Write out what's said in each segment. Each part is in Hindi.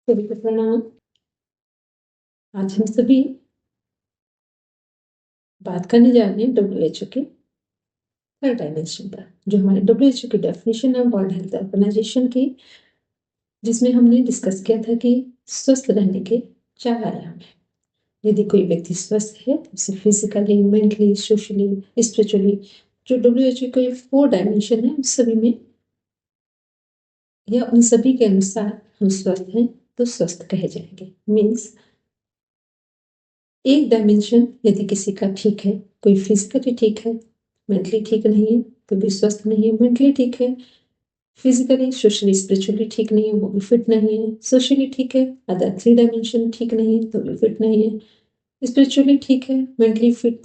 सभी को प्रणाम। आज हम सभी बात करने जा रहे हैं WHO के थर्ड डायमेंशन पर, जो हमारे WHO की डेफिनेशन है वर्ल्ड हेल्थ ऑर्गेनाइजेशन की, जिसमें हमने डिस्कस किया था कि स्वस्थ रहने के 4 आयाम हैं। यदि कोई व्यक्ति स्वस्थ है तो उसे फिजिकली, मेंटली, सोशली, स्पिरिचुअली, जो WHO के 4 डायमेंशन है उन सभी में या उन सभी के अनुसार हम स्वस्थ हैं तो स्वस्थ कहे जाएंगे। मीन्स एक डायमेंशन यदि किसी का ठीक है, कोई फिजिकली ठीक है, मेंटली ठीक नहीं है तो भी स्वस्थ नहीं है, मेंटली ठीक है, फिजिकली, सोशली, स्पिरिचुअली ठीक नहीं है वो भी फिट नहीं है, सोशली ठीक है, अदर 3 डायमेंशन ठीक नहीं है तो भी फिट नहीं है, स्पिरिचुअली ठीक है, मेंटली फिट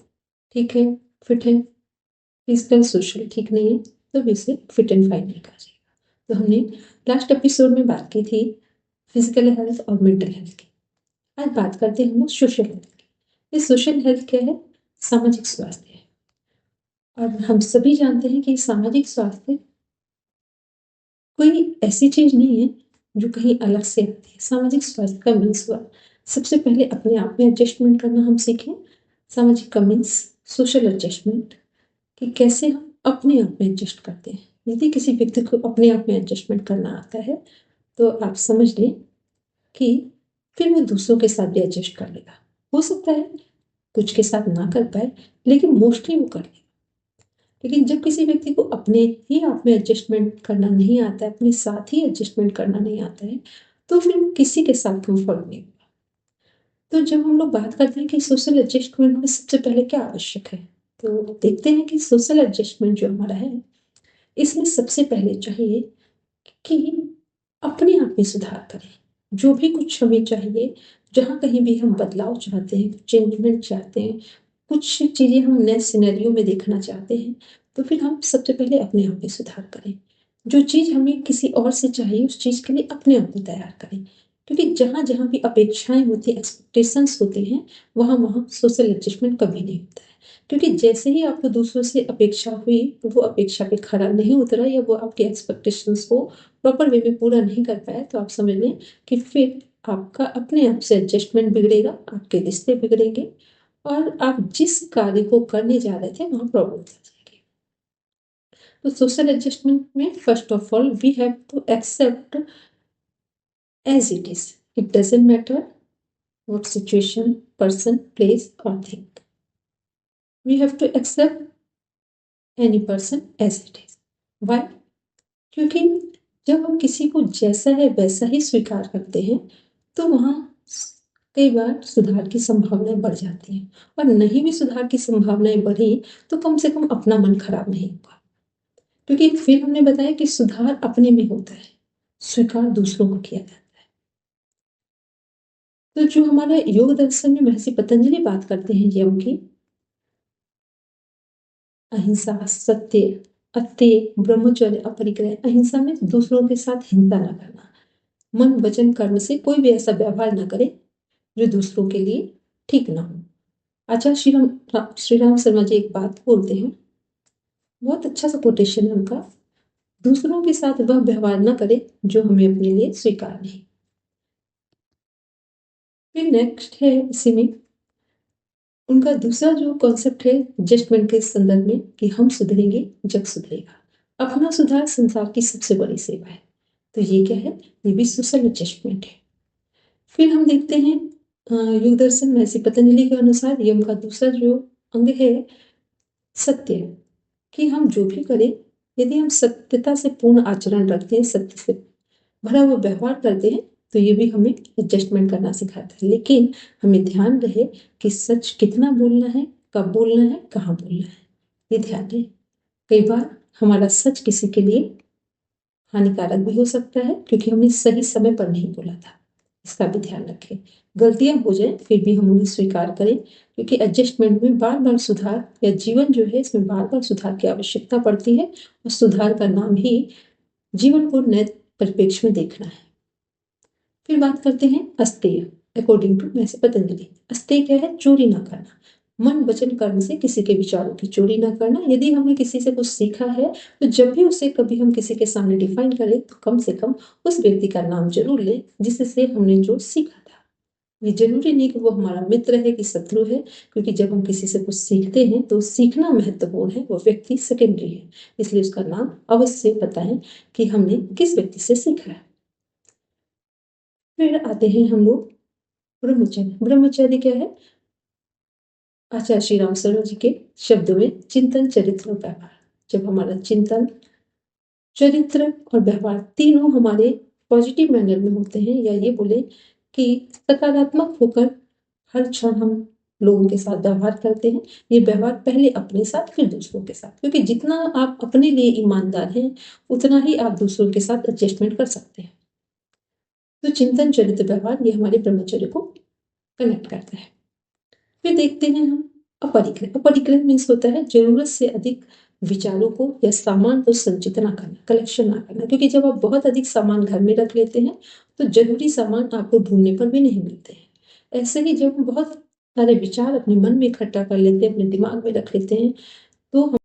ठीक है, फिट है, फिजिकल सोशल ठीक नहीं है तो भी इसे फिट एंड फाइन नहीं कहा जाएगा। तो हमने लास्ट एपिसोड में बात की थी फिजिकल हेल्थ और मेंटल हेल्थ की। आज बात करते हैं हम लोग सोशल हेल्थ की। ये सोशल हेल्थ क्या है? सामाजिक स्वास्थ्य है। और हम सभी जानते हैं कि सामाजिक स्वास्थ्य कोई ऐसी चीज नहीं है जो कहीं अलग से आती है। सामाजिक स्वास्थ्य का मीन्स हुआ सबसे पहले अपने आप में एडजस्टमेंट करना हम सीखें। सामाजिक का मीन्स सोशल एडजस्टमेंट, कि कैसे हम अपने आप में एडजस्ट करते हैं। यदि किसी व्यक्ति को अपने आप में एडजस्टमेंट करना आता है तो आप समझ लें कि फिर वो दूसरों के साथ भी एडजस्ट कर लेगा। हो सकता है कुछ के साथ ना कर पाए, लेकिन मोस्टली वो कर लेगा। लेकिन जब किसी व्यक्ति को अपने ही आप में एडजस्टमेंट करना नहीं आता है, अपने साथ ही एडजस्टमेंट करना नहीं आता है, तो फिर वो किसी के साथ कंफर्ट नहीं होगा। तो जब हम लोग बात करते हैं कि सोशल एडजस्टमेंट में सबसे पहले क्या आवश्यक है, तो देखते हैं कि सोशल एडजस्टमेंट जो हमारा है, इसमें सबसे पहले चाहिए कि अपने आप में सुधार करें। जो भी कुछ हमें चाहिए, जहाँ कहीं भी हम बदलाव चाहते हैं, चेंजमेंट चाहते हैं, कुछ चीज़ें हम नए सिनेरियो में देखना चाहते हैं, तो फिर हम सबसे पहले अपने आप में सुधार करें। जो चीज़ हमें किसी और से चाहिए उस चीज़ के लिए अपने आप को तैयार करें। क्योंकि जहाँ जहाँ भी अपेक्षाएं होती हैं, एक्सपेक्टेशंस होती हैं, वहाँ वहाँ सोशल एडजस्टमेंट कभी नहीं होता है। क्योंकि जैसे ही आपको दूसरों से अपेक्षा हुई, वो अपेक्षा पे खरा नहीं उतरा या वो आपके एक्सपेक्टेशंस को प्रॉपर वे में पूरा नहीं कर पाया, तो आप समझ लें कि फिर आपका अपने आप से एडजस्टमेंट बिगड़ेगा, आपके रिश्ते बिगड़ेंगे और आप जिस कार्य को करने जा रहे थे वहाँ प्रॉब्लम आ जाएगी। तो सोशल एडजस्टमेंट में first of all we have to accept as it is. It doesn't matter what situation, person, place or thing. We have to accept any person as it is. Why? क्योंकि जब हम किसी को जैसा है वैसा ही स्वीकार करते हैं तो वहाँ कई बार सुधार की संभावनाएं बढ़ जाती हैं, और नहीं भी सुधार की संभावनाएं बढ़ी तो कम से कम अपना मन खराब नहीं होगा। क्योंकि फिर हमने बताया कि सुधार अपने में होता है, स्वीकार दूसरों को किया जाता है। तो जो हमारे योग दर्शन में महर्षि पतंजलि बात करते हैं यम की, अहिंसा, सत्य, अत्यय, ब्रह्मचर्य, अपरिग्रह। अहिंसा में दूसरों के साथ हिंसा न करना, मन वचन कर्म से कोई भी ऐसा व्यवहार न करे जो दूसरों के लिए ठीक ना हो। आचार्य श्री राम शर्मा जी एक बात बोलते हैं, बहुत अच्छा सा कोटेशन है उनका, दूसरों के साथ वह व्यवहार न करे जो हमें अपने लिए स्वीकार नहीं। फिर नेक्स्ट है इसी में उनका दूसरा जो कॉन्सेप्ट है एडजस्टमेंट के संदर्भ में, कि हम सुधरेंगे जग सुधरेगा। अपना सुधार संसार की सबसे बड़ी सेवा है। तो ये क्या है? ये भी सोशल एडजस्टमेंट है। फिर हम देखते हैं योग दर्शन महर्षि पतंजलि के अनुसार यम का दूसरा जो अंग है सत्य, कि हम जो भी करें यदि हम सत्यता से पूर्ण आचरण रखते हैं, सत्य से भरा हुआ व्यवहार करते हैं, तो ये भी हमें एडजस्टमेंट करना सिखाता है। लेकिन हमें ध्यान रहे कि सच कितना बोलना है, कब बोलना है, कहाँ बोलना है, ये ध्यान रहे। कई बार हमारा सच किसी के लिए हानिकारक भी हो सकता है क्योंकि हमने सही समय पर नहीं बोला था। इसका भी ध्यान रखें। गलतियां हो जाए फिर भी हम उन्हें स्वीकार करें, क्योंकि एडजस्टमेंट में बार बार सुधार, या जीवन जो है इसमें बार बार सुधार की आवश्यकता पड़ती है, और सुधार का नाम ही जीवन को नए परिप्रेक्ष्य में देखना है। फिर बात करते हैं अस्तेय, अकॉर्डिंग टू महर्षि पतंजलि। अस्तेय क्या है? चोरी ना करना। मन वचन कर्म से किसी के विचारों की चोरी ना करना। यदि हमने किसी से कुछ सीखा है तो जब भी उसे कभी हम किसी के सामने डिफाइन करें तो कम से कम उस व्यक्ति का नाम जरूर लें जिससे हमने जो सीखा था। ये जरूरी नहीं कि वो हमारा मित्र है कि शत्रु है, क्योंकि जब हम किसी से कुछ सीखते हैं तो सीखना महत्वपूर्ण है, वो व्यक्ति सेकेंडरी है। इसलिए उसका नाम अवश्य बताएं कि हमने किस व्यक्ति से सीखा है। फिर आते हैं हम लोग ब्रह्मचर्य। ब्रह्मचर्य क्या है? आचार्य श्री राम शरण जी के शब्दों में चिंतन, चरित्र और व्यवहार। जब हमारा चिंतन, चरित्र और व्यवहार तीनों हमारे पॉजिटिव मैनर में होते हैं, या ये बोले कि सकारात्मक होकर हर क्षण हम लोगों के साथ व्यवहार करते हैं। ये व्यवहार पहले अपने साथ फिर दूसरों के साथ, क्योंकि जितना आप अपने लिए ईमानदार हैं उतना ही आप दूसरों के साथ एडजस्टमेंट कर सकते हैं। तो चिंतन, चरित्र, व्यवहार ये हमारे ब्रह्मचर्य को कनेक्ट करता है। फिर देखते हैं हम अपरिग्रह। अपरिग्रह मीन्स होता है जरूरत से अधिक विचारों को या सामान को संचित ना करना, कलेक्शन ना करना। क्योंकि जब आप बहुत अधिक सामान घर में रख लेते हैं तो जरूरी सामान आपको ढूंढने पर भी नहीं मिलते हैं। ऐसे ही जब हम बहुत सारे विचार अपने मन में इकट्ठा कर लेते हैं, अपने दिमाग में रख लेते हैं, तो